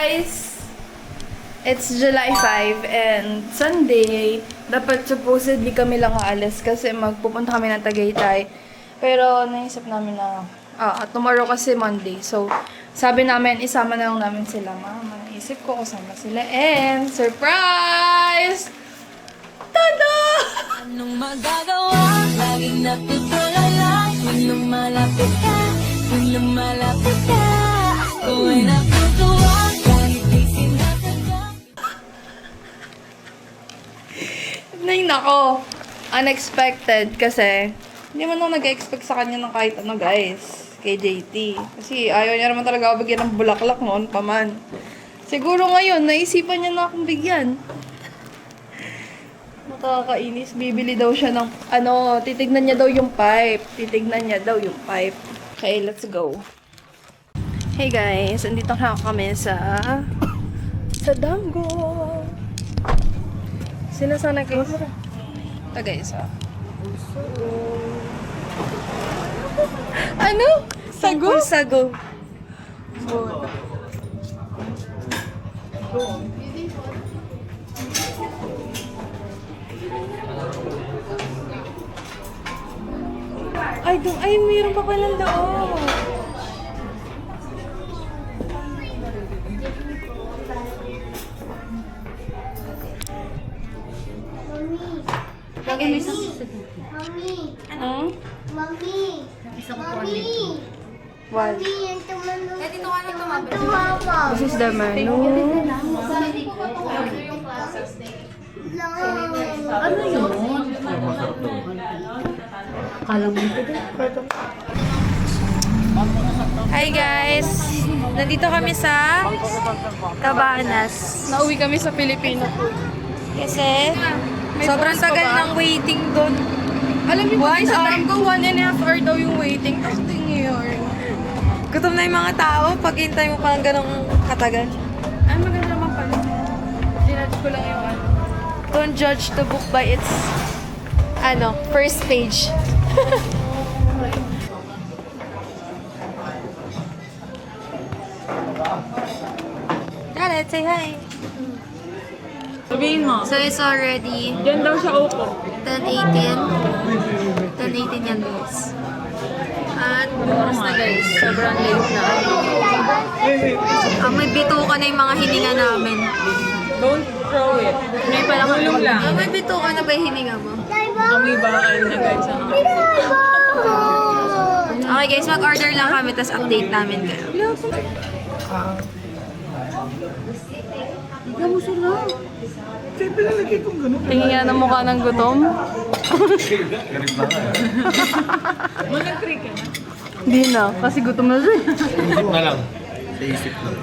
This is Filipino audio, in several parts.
guys! It's July 5 and Sunday. Dapat supposedly kami lang aalis kasi magpupunta kami ng Tagaytay. Pero naisip namin na tomorrow kasi Monday. So, sabi namin, isama na lang namin sila. Mama, naisip ko kasama sila. And, surprise! Tada! Anong magagawa? Laging natutulala. Kung lumalapit ka, kung lumalapit ka, ako ay natutuwa. Kahit di sinasadya. Nay, nako. Unexpected kasi hindi man ako nag-expect sa kanya ng kahit ano, guys. Kay JT. Kasi ayaw niya naman talaga ako bigyan ng bulaklak noon pa man. Siguro ngayon, naisipan niya na akong bigyan. Nakakainis. Bibili daw siya ng, titignan niya daw yung pipe. Okay, let's go. Hey guys, andito na kami sa Damgo. Sino sana guys? Ito guys, Ano? Sago? Sago. Ay, mayroon pa palang daw. Lagi may isang isa dito. Mami, Hmm? mami, Isang mami, What? mami, yung tumalong. Eh, dito ka na tumabit. Tumama. This is the menu. Ano yun? Kala mo ito din. Hi guys! Nandito kami sa Cabanas. Nauwi kami sa Pilipino. Kasi sobrang tagal ng waiting doon. Alam niyo, 1 sa hour. Damgo, 1.5 hour daw yung waiting. Tapos tingin. Gutom na yung mga tao pag hintay mo pa ng ganong katagal. Ay, maganda naman pala. Ginadge ko lang yung Don't judge the book by its first page. Jared, say hi. Sabihin mo. So it's already Diyan daw siya upo. 10:18. 10:18 yan guys. At oras na guys, sobrang late na. May bituka na yung mga hininga namin. Don't throw it. Hindi pala kulong lang. May bituka na ba yung hininga mo? Kami bakal na guys. Okay guys, mag-order lang kami tapos update namin kayo. Tignan mo sila. Tingin nga ng mukha ng gutom. Hindi na, kasi gutom na siya. Isip na lang. Sa isip lang.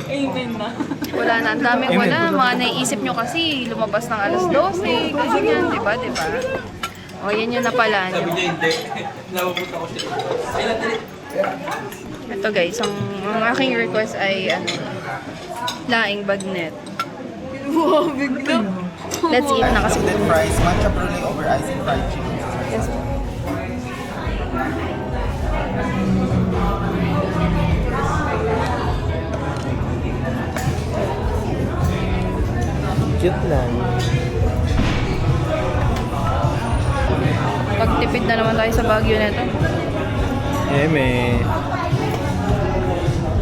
Wala na, ang daming wala. Mga naiisip nyo kasi lumabas ng alas 12. Ganyan, diba? O, yan yun na pala. Sabi niya hindi. Napapunta ko siya. Ito guys, ang aking request ay laing bagnet. Wow, bigla. Let's eat na kasi. Then fries, matcha brulee over icing fried chicken. Yes. Cute lang. Pagtipid na naman tayo sa Baguio nito. May...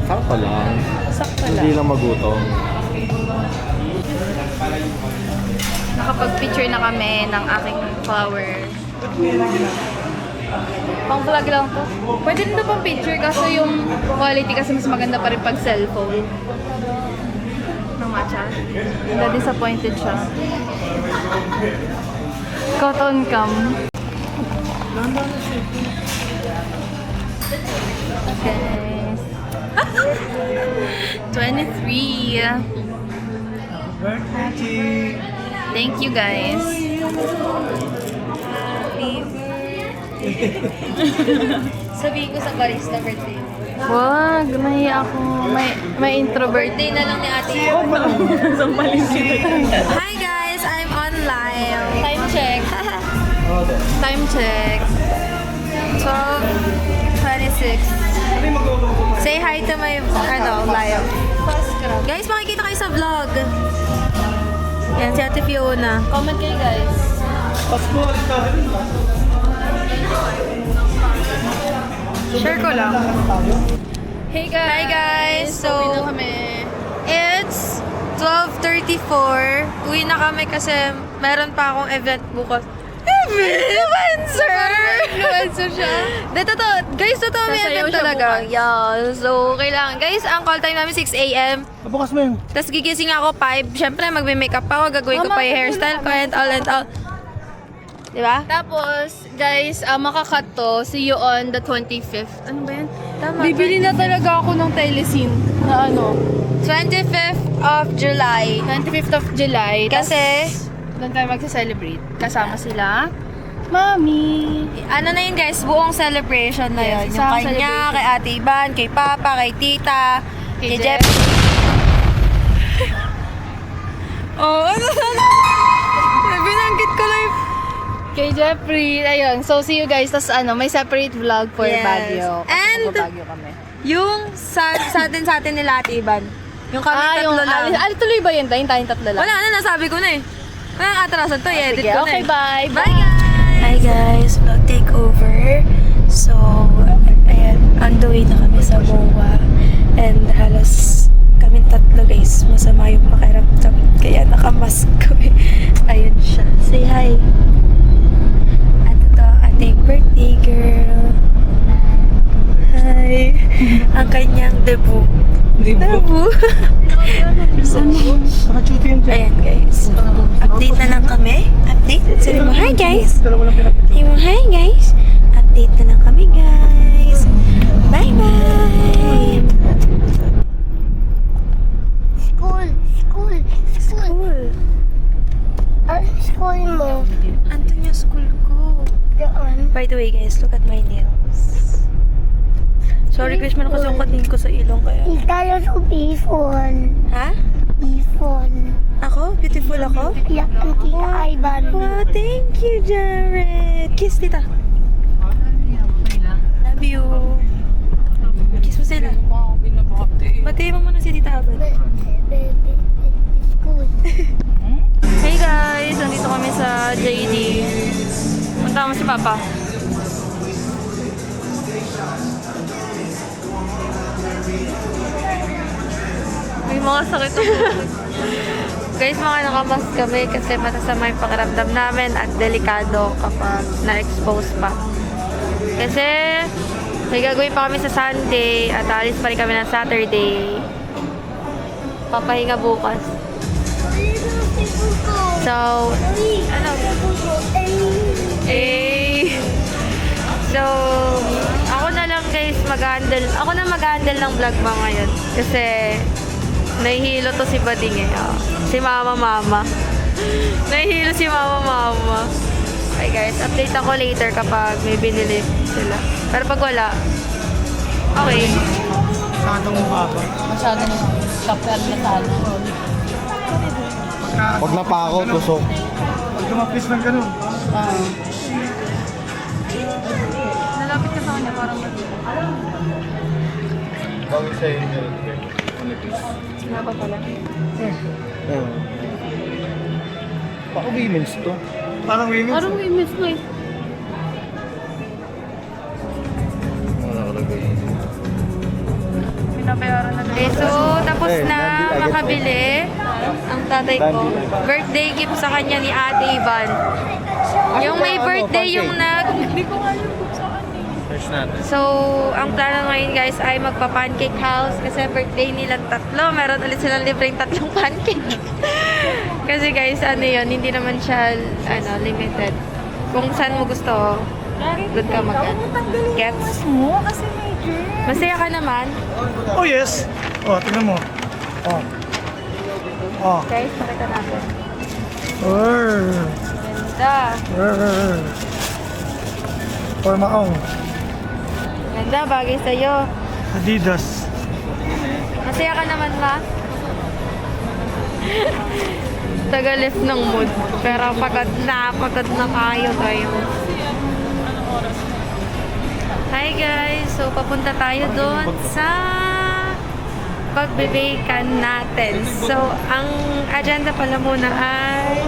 Sakto lang. Sakto Hindi lang. lang magutom. Nakapag-picture na kami ng aking flower. Pang vlog lang to. Pwede rin to pang picture kasi yung quality kasi mas maganda pa rin pag cellphone. Ng matcha. Na-disappointed siya. Cotton cam. Okay. 23. Thank you guys. Sabihin ko sa barista birthday. Wag, nahiya ako. May introvert. Birthday na lang ni ate. Hi guys, I'm on live. Time check. Time check. 12:26. Say hi to my, live. Guys, makikita kayo sa vlog. Yan, si Ate Fiona. Comment kayo guys. Share ko lang. Hey guys! Hi guys! So, Uwi na kami. it's 12:34. Uwi na kami kasi meron pa akong event bukas. Influencer! Influencer siya. De, totoo. Guys, totoo may Sasayaw event siya talaga. bukas. Yeah. So, kailangan. Guys, ang call time namin 6 a.m. Bukas mo yun. Tapos gigising ako 5. Siyempre, magme-makeup pa ako. Gagawin ko pa yung hairstyle ko and all and all. Diba? Tapos, guys, makakat to. See you on the 25th. Ano ba yan? Tama. Bibili na talaga ako ng telecine na 25th of July. 25th of July. Kasi, Doon tayo magsa-celebrate. Kasama sila. Mami! ano na yun guys, buong celebration na yun. Yes, Yung isang kanya, celebration. kay Ate Iban, kay Papa, kay Tita, kay Kay Jeff. Jeff. Oh, ano? Binanggit ko lang yung... Kay Jeffrey. Ayun. So, see you guys. Tapos may separate vlog for Yes. Baguio. Kasi And- Baguio kami. Yung sa atin nila Ate Iban. Yung kami tatlo lang. Tuloy ba yun? Tayong tatlo lang. Wala na, nasabi ko na eh. Walang atrasan to, i-edit Sige, ko na okay, eh. bye. Bye guys! Hi guys, vlog takeover. So, ayan, on the way na kami sa MOA. And halos kami tatlo guys, masama yung pakiramdam. Kaya nakamask kami. Ayun siya. Say hi. At ito, ating birthday girl. Hi. Ang kanyang debut. Debut? Ayan guys. Update na lang kami. Update. Sabi mo, hi guys. Sabi mo, hi guys. Update na lang kami guys. Bye bye. School. Cool. School mo. Andun yung school ko. Doon. By the way guys, look at my nails. Sorry guys, man kasi ang kating ko sa ilong kaya. Tayo sa B-phone. Ha? B-phone. Ako? Beautiful ako? Yak ang tita Ivan. Wow, thank you, Jared. Kiss, tita. Love you. Kiss mo sila. Batiin mo muna si tita Abad. School. Hey guys! Nandito kami sa JD. Punta mo si Papa. May mga sakit ako. Guys, mga nakamask kami kasi matasama yung pakiramdam namin at delikado kapag na-expose pa. Kasi may gagawin pa kami sa Sunday at alis pa rin kami ng Saturday. Papahinga bukas. So, ano? So, ako na lang guys ako na mag-handle ng vlog ba ngayon. Kasi, nahihilo to si Bading eh. Si Mama. Nahihilo si Mama. Okay guys, update ako later kapag may binili sila. Pero pag wala, okay. Masyadong kapal na talo. Huwag na pa ako, tusok. Pag lumapis ng ganun. Nalapit ka sa kanya parang Bagay sa'yo yun. Sinapa pala. Baka women's to. Parang women's. Parang we miss mo eh. Okay, so tapos na makabili ang tatay ko. Birthday gift sa kanya ni Ate Ivan. Yung may birthday yung Hindi ko nga yung kung saan eh. Search natin. So, ang plano ngayon guys ay magpa-pancake house kasi birthday nilang tatlo. Meron ulit silang libreng tatlong pancake. Kasi guys, ano yun, hindi naman siya limited. Kung saan mo gusto, doon ka Gets? Mo kasi major. Masaya ka naman. Oh yes. Oh, tingnan mo. Oh. Oh. Guys, pakita natin. Ganda. Formaong. Ganda, bagay sa'yo. Adidas. Masaya ka naman, ma? Taga-lift ng mood. Pero pagod na kayo tayo. Hi guys! So, papunta tayo doon sa pagbe-bakean natin. So, ang agenda pala muna ay...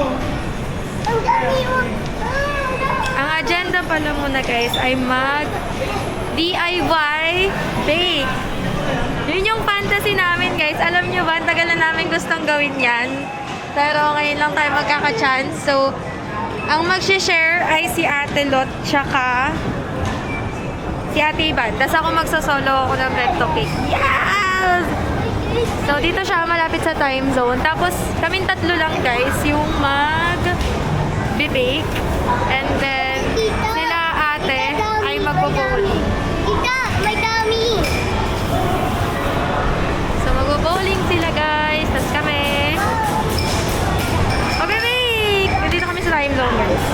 Ang agenda pala muna guys ay mag DIY bake. Yun yung fantasy namin guys. Alam nyo ba, ang tagal na namin gustong gawin yan. Pero ngayon lang tayo magkaka-chance. So, ang mag-share ay si Ate Lot tsaka si Ate Ivan. Tapos ako magsasolo ako ng bento cake. Yes! So, dito siya malapit sa time zone. Tapos, kaming tatlo lang guys yung mag-bake. And then, sila ate ay magbo-bowling. Tita, may dami. So, magbo-bowling sila guys. Tapos kami mag-bake! Dito kami sa time zone guys.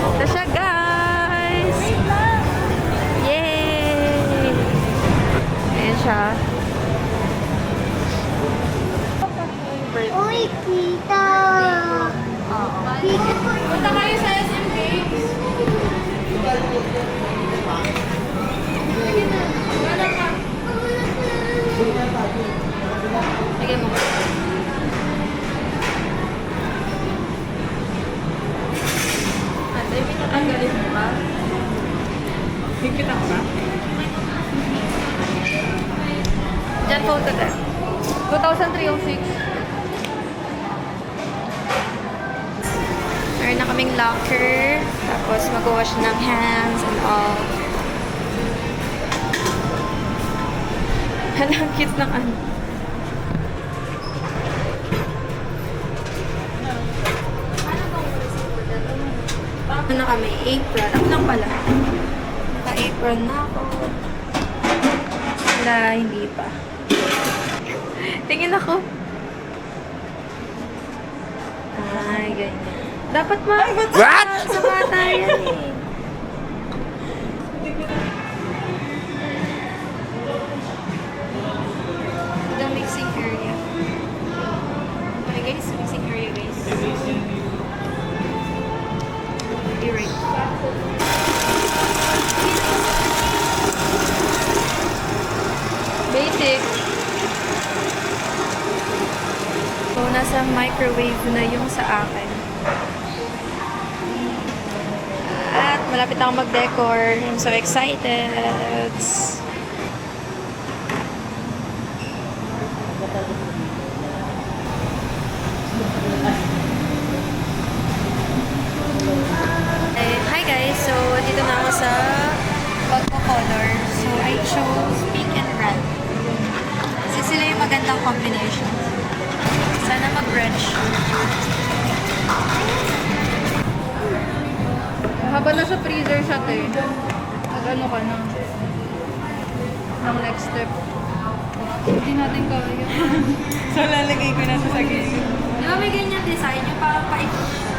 Ito siya guys. Yay! Ayan siya. Uy, tita. Tita. Punta kayo sa SM Games. Lagay mo. Ate, pinatanggalin mo ba? Higpitan ko na. Diyan po ito. 2,306. Meron na kaming locker. Tapos mag-wash ng hands and all. Ang cute ng ano. Ano na kami? Apron. Ako lang pala. Naka-apron na ako. Wala, hindi pa. Tingin ako. Ay, ganyan. Dapat sa bata yan eh. The mixing area. Okay guys, mixing area guys. You're right. Basic. So, nasa microwave na yung sa akin. At malapit na ako mag-decor. I'm so excited. Hi guys! So, dito na ako sa pagko-color. So, I chose pink and red. Kasi sila yung magandang combination. Sana mag-red siya. Habang nasa freezer siya, te. Mag-ano ka na. Ang next step. Hindi natin kaya. So, lalagay ko na sa gilid. Di ba may ganyan design? Yung parang paikot siya.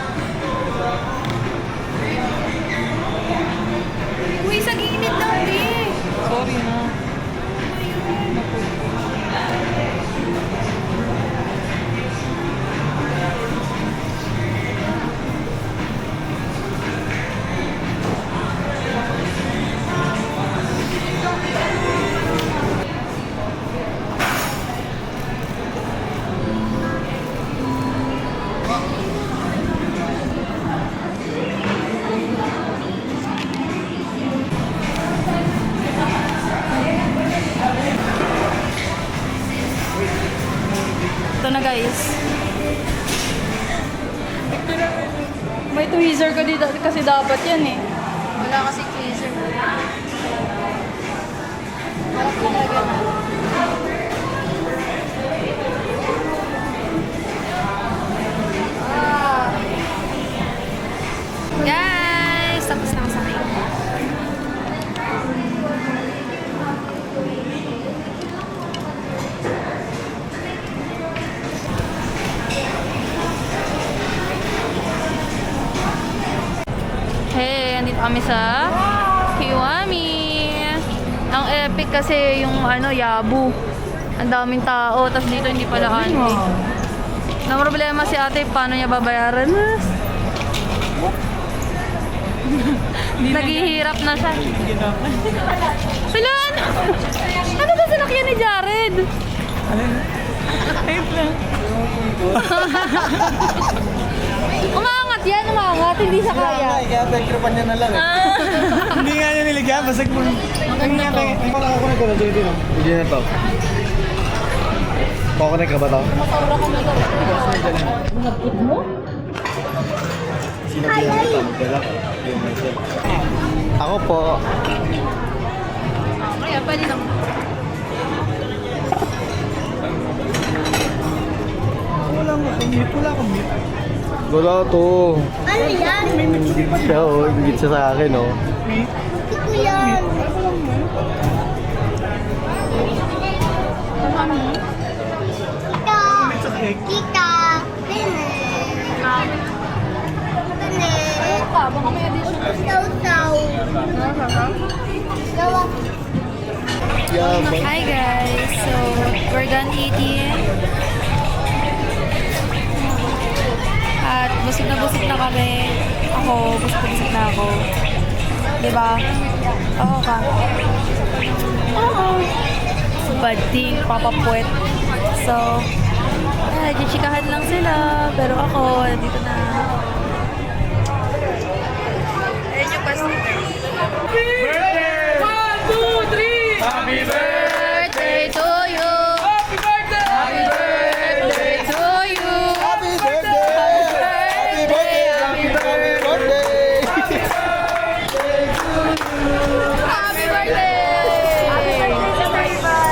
Uy, sa gilid lang, eh! Sorry na. Ito na guys. May tweezer ka dito kasi dapat yan eh. Wala kasi tweezer. Harap ka talaga. Guys! Tapos na ako sa kayo. Hey, andito kami sa Kiwami. Ang epic kasi yung ano, Yabu. Ang daming tao, tapos dito hindi pala auntie. Na problema si ate, paano niya babayaran? Naghihirap na siya. Wala, ano ba sinakyan ni Jared? Ayun lang. Umangat yan, umangat. Hindi siya kaya. Kaya pagkripan niya na lang eh. Hindi nga niya niligyan, basag mo. Ang nga ba? Pakukunin ko na dito no? Hindi na to. Pakukunin ka ba to? Sino kaya ito? Magdala ka. Ako po. Kaya pwede lang. Wala akong mute. Wala to. Ano yan? Ingit siya oh. Ingit siya sa akin oh. Hindi ko yan. Tita. Tita. Tene. Tene. Baka may addition. Saw-saw. Sawa. Yeah, Hi guys, so we're done eating. At busog na kami. Ako, busog na ako. Diba? Oo ka. Oo. Bading, papapuwet. So, chichikahan lang sila. Pero ako, nandito na. Ayan yung pastor. Happy birthday to you! Happy birthday! Happy birthday to you! Happy birthday! Happy birthday! Happy birthday! Happy birthday! Happy birthday sa Maribel!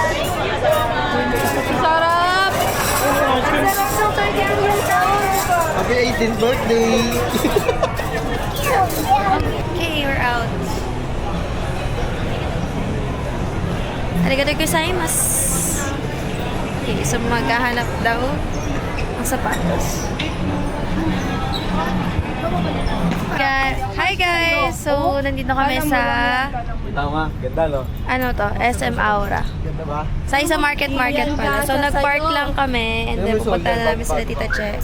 Sarap! Sarap ng turkey ang taon. Happy 18th birthday! Okay, we're out. Arigatou gozaimasu. Okay, so maghahanap daw ng sapatos. Hi guys! So, nandito kami sa, Tama, ganda no? ano to, SM Aura. Ganda ba? Sa isang market pala. So, nag-park lang kami and then pupunta na namin sila Tita Che.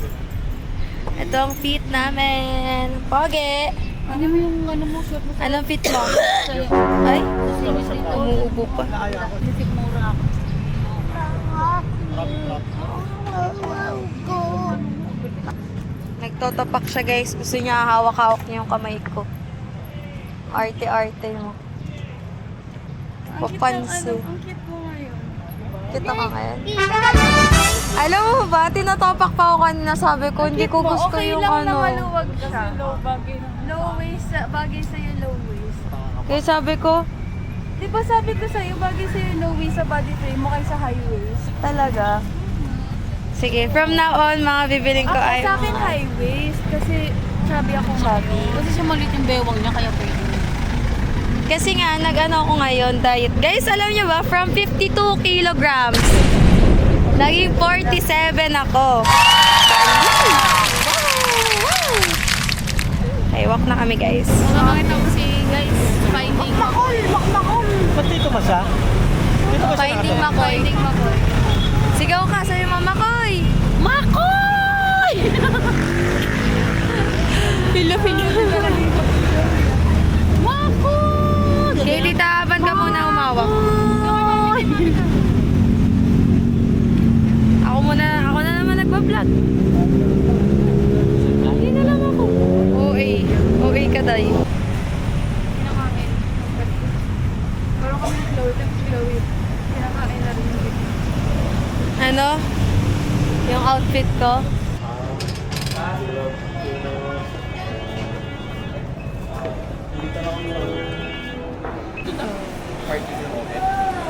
Ito ang fit namin. Pogi! Ano mo yung ano mo, suot mo Anong fit mo? Ay? Umuubo pa. Nagtotopak siya guys. Gusto niya hawak-hawak niya yung kamay ko. Arte-arte mo. Papansin. Ang cute mo ngayon. Kita ka ngayon. Alam mo ba, tinatopak pa ako kanina. Sabi ko, hindi ko gusto okay yung lang na ano. maluwag siya. Low waist, bagay sa'yo low waist. Kaya sabi ko, Di ba sabi ko sa'yo, bagay sa'yo low waist sa body frame mo kaysa high waist? talaga. Sige, from now on, mga bibiling ko Ako ay... sa akin high waist kasi chubby ako. Chubby. Kasi siya maliit yung bewang niya, kaya pwede. Kasi nga, nag-ano ako ngayon, diet. Guys, alam niyo ba, from 52 kilograms, naging 47 ako. Okay, walk na kami, guys. Makakita ko si guys, finding Ba't dito ba siya? Dito ba siya Finding nakatira? Makoy. Finding Makoy. Sigaw ka, sabi mo, Makoy! Makoy! Pilo-pilo. Makoy! Okay, tita, aban ka muna umawak. Ako na naman nagpa-vlog. Hindi na lang ako. OA ka, day. Kinakain. Parang kami flow it. Kinakain na rin yung Ano? Yung outfit ko.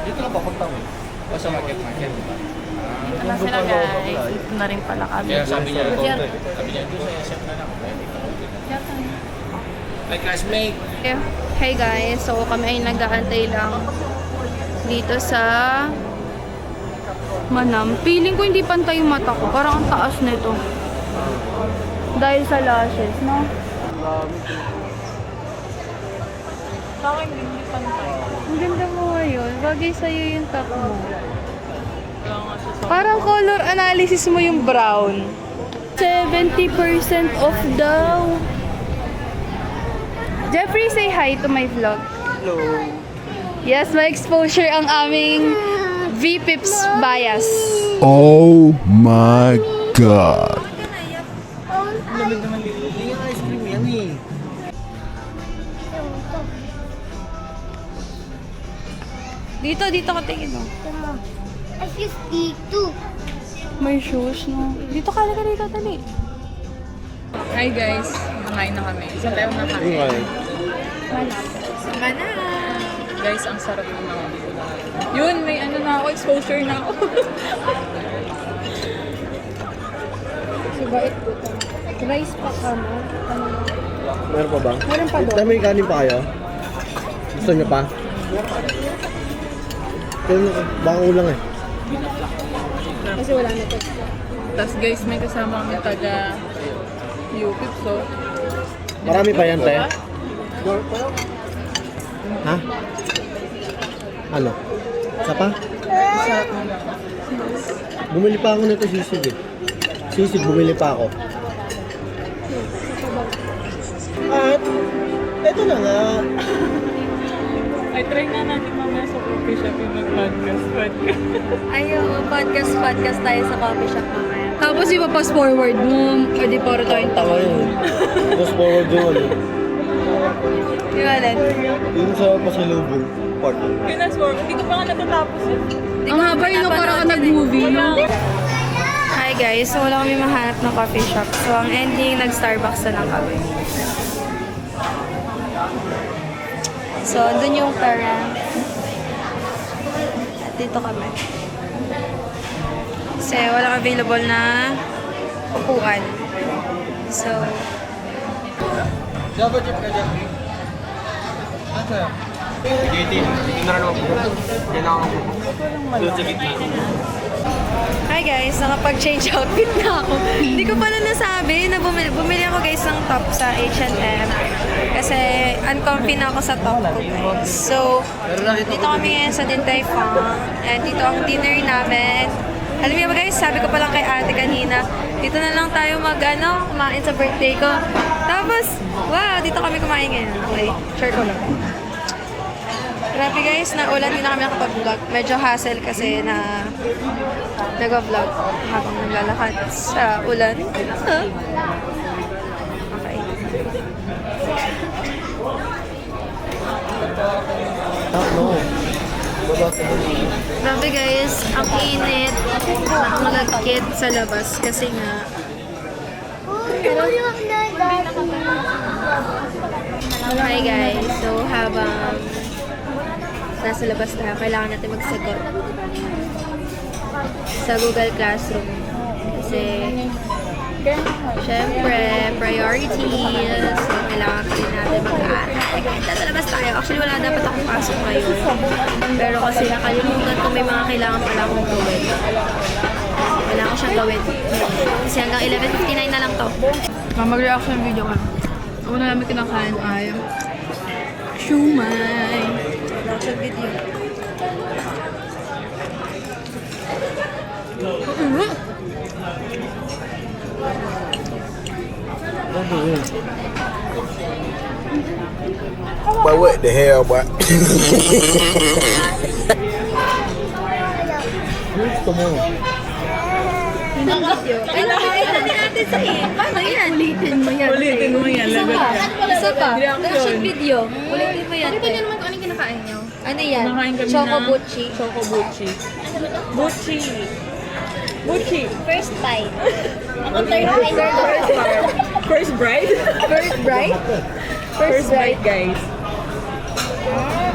Dito lang papunta mo. O sa market. Ito na sila guys. Ito na rin pala kami. Kaya sabi niya, My classmate. Hey guys, so kami ay nag-aantay lang dito sa Manam. Feeling ko hindi pantay yung mata ko. Parang ang taas nito. Dahil sa lashes, no? Ang ganda mo ngayon. Bagay sa'yo yung top mo. Parang color analysis mo yung brown. 70% off daw. Jeffrey, say hi to my vlog. Hello. Yes, may exposure ang aming VPIPS bias. Oh my god. Lamig naman dito. Hindi nga ice cream yan eh. Dito ka tingin mo. Ay, sis, dito. May shoes, no? Dito ka dito, tali. Hi guys, kumain na kami. Isang tayo na kami. Okay. Guys, ang sarap ng mga yun, may ano na ako, exposure na ako. Rice pa ka mo. Meron pa ba? Meron pa doon. May kanin pa kayo? Gusto niyo pa? Pero baka ulang eh. Kasi wala na to. Tapos guys, may kasama kami taga UPIP, so Marami pa yan, te. Ha? Ano? Isa pa? sarap mo na. Bumili pa ako nito sisig eh. Sisig, bumili pa ako. At, eto na nga. Ay, try nga natin mamaya sa coffee shop yung mag-podcast. Ayun, podcast tayo sa coffee shop mamaya. Tapos ipapas forward mo, pwede para tayong Tama tawa. yun. Tapos forward yung ano. Yung alin? Yung sa pasalubong part. Yun as for, hindi ko pa nga natatapos yun. Ang haba yun, parang ka nag-movie. Hi guys, so wala kami mahanap ng coffee shop. So ang ending, nag-Starbucks na lang kami. So, andun yung parang. At dito kami. Kasi walang available na upuan. So, Java chip ka dyan. Asa? Sige, tinara naman po. Kailangan ko. Doon sa gitna. hi guys, nakapag-change outfit na ako. Hindi ko pala nasabi na bumili ako guys ng top sa H&M. Kasi uncomfy na ako sa top ko guys. So, dito kami ngayon sa Din Tai Fung. And dito ang dinner namin. Alam niyo ba guys, sabi ko pa lang kay ate kanina, dito na lang tayo kumain sa birthday ko. Tapos, wow, dito kami kumain ngayon. Okay, share ko lang. Grabe guys, naulan, hindi na kami nakapag-vlog. Medyo hassle kasi na nag-vlog habang naglalakad sa ulan. Okay. No. Grabe guys, ang init. Nakalagkit sa labas kasi nga hi guys, so habang nasa labas tayo, kailangan natin magsagot sa Google Classroom. Kasi, syempre, priorities. So, kailangan pa rin natin mag-aaral. Nasa labas tayo. Actually, wala dapat akong pasok ngayon. Pero kasi nakalimutan ko may mga kailangan pala akong gawin. Kailangan ko siyang gawin. Kasi hanggang 11:59 na lang to. Mag-reaction video ka. Una namin kinakain ay shumai. Reaction video. But what the hell, boy? Gusto mo. Ay, nakakita din natin sa paano yan? Ulitin mo yan. Ulitin mo yan, lagot yan. Isa pa. Reaction. Reaction video. Ulitin mo yan. Ito niyo naman kung anong kinakain niyo. Ano yan? Kumakain kami Choco ng- Buchi. Choco Buchi. Buchi. Buchi. First bite. Ako third bite. First bride? First bright? First bite, guys.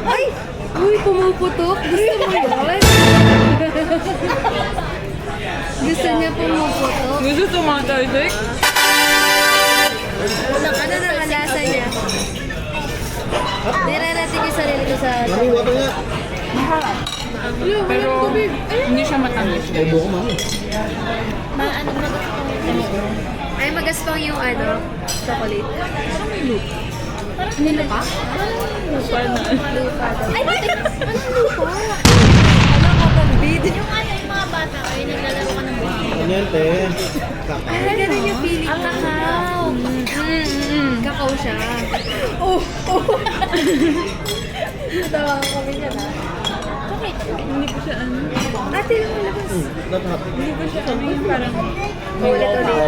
Ay! Uy, pumuputok. Gusto mo yun? Gusto niya pumuputok. Gusto tumatalsik? Ano naman lasa niya? Tira natin yung sarili ko sa... Mami, water nga. Pero hindi siya matamis. Bobo ko, mami. Ay, magaspang yung chocolate. Nila pa? Lupa daw. Ay, anong lupa? Alam ko, pambid. Yung mga bata, ay naglalaro ka ng buhangin. Ano yan, te? Ay, ganun yung feeling. Ang kakao. Kakao siya. Tawa ko kami niya na. Hindi ko siya ano. Ate, lang mo labas. Hindi ko siya ano yung parang... Ulit-ulit.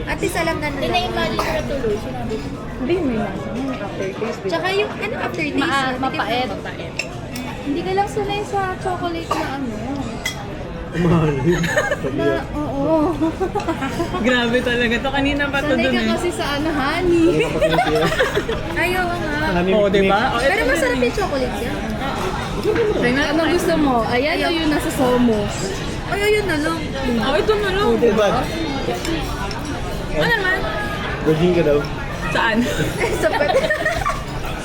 Ate, salam na nila. Ina-imagine ko na tuloy. Sinabi ko. Hindi, may lasa. May aftertaste. Tsaka yung ano aftertaste. Mapait. Hindi ka lang sanay sa chocolate na ano. Mahal. Oo. Grabe talaga to. Kanina pa to Sanay dun ka eh. kasi sa ano, honey. Ayaw nga. Oo, diba? Oh, Pero masarap yung chocolate yan. Ano gusto mo? Ayan o yung nasa Somo? Ay, ayun na lang. Oh, ito na lang. Diba? Ano naman? Virgin ka daw. Saan? Sapat.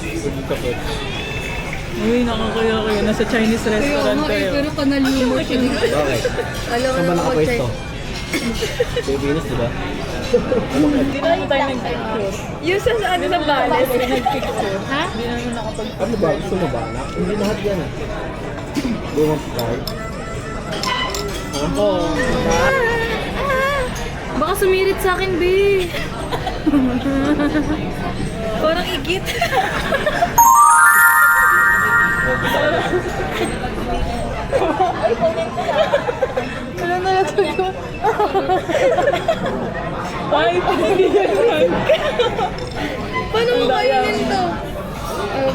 Virgin ka po. Uy, nakakaya-kaya. Nasa Chinese restaurant kayo. Pero kanalimot yun. Bakit? Alam Saan ba mo nakapwesto? Pilipinas, diba? Hindi na tayo nag-picture. Yung sa ano sa balas. Ha? Hindi naman nakapag... Ano ba? Gusto mo ba, anak? Hindi lahat yan eh. Do you want to try? Ako. Baka sumirit sa akin, be. Parang igit. Wala na lang ko. Ay, hindi yan. Paano mo kainin to?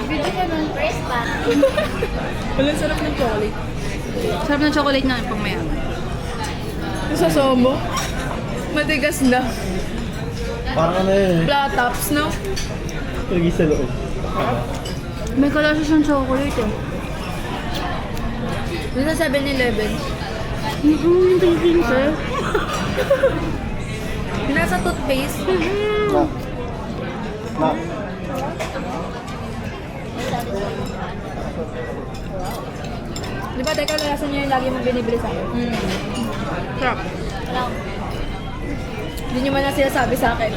Video ka na. First pa. Walang sarap ng chocolate. Sarap ng chocolate na pang mayaman. Yung sa Somo, matigas na. Parang ano yun eh. Flat tops, no? Lagi sa loob. May kalasa siyang chocolate eh. Yung sa 7-Eleven. Yung thinking, sir. Yung nasa toothpaste. Nak. Di ba, teka, lasa niya yung lagi mong binibili sa akin. Sarap. Hindi niyo man na sila sabi sa akin.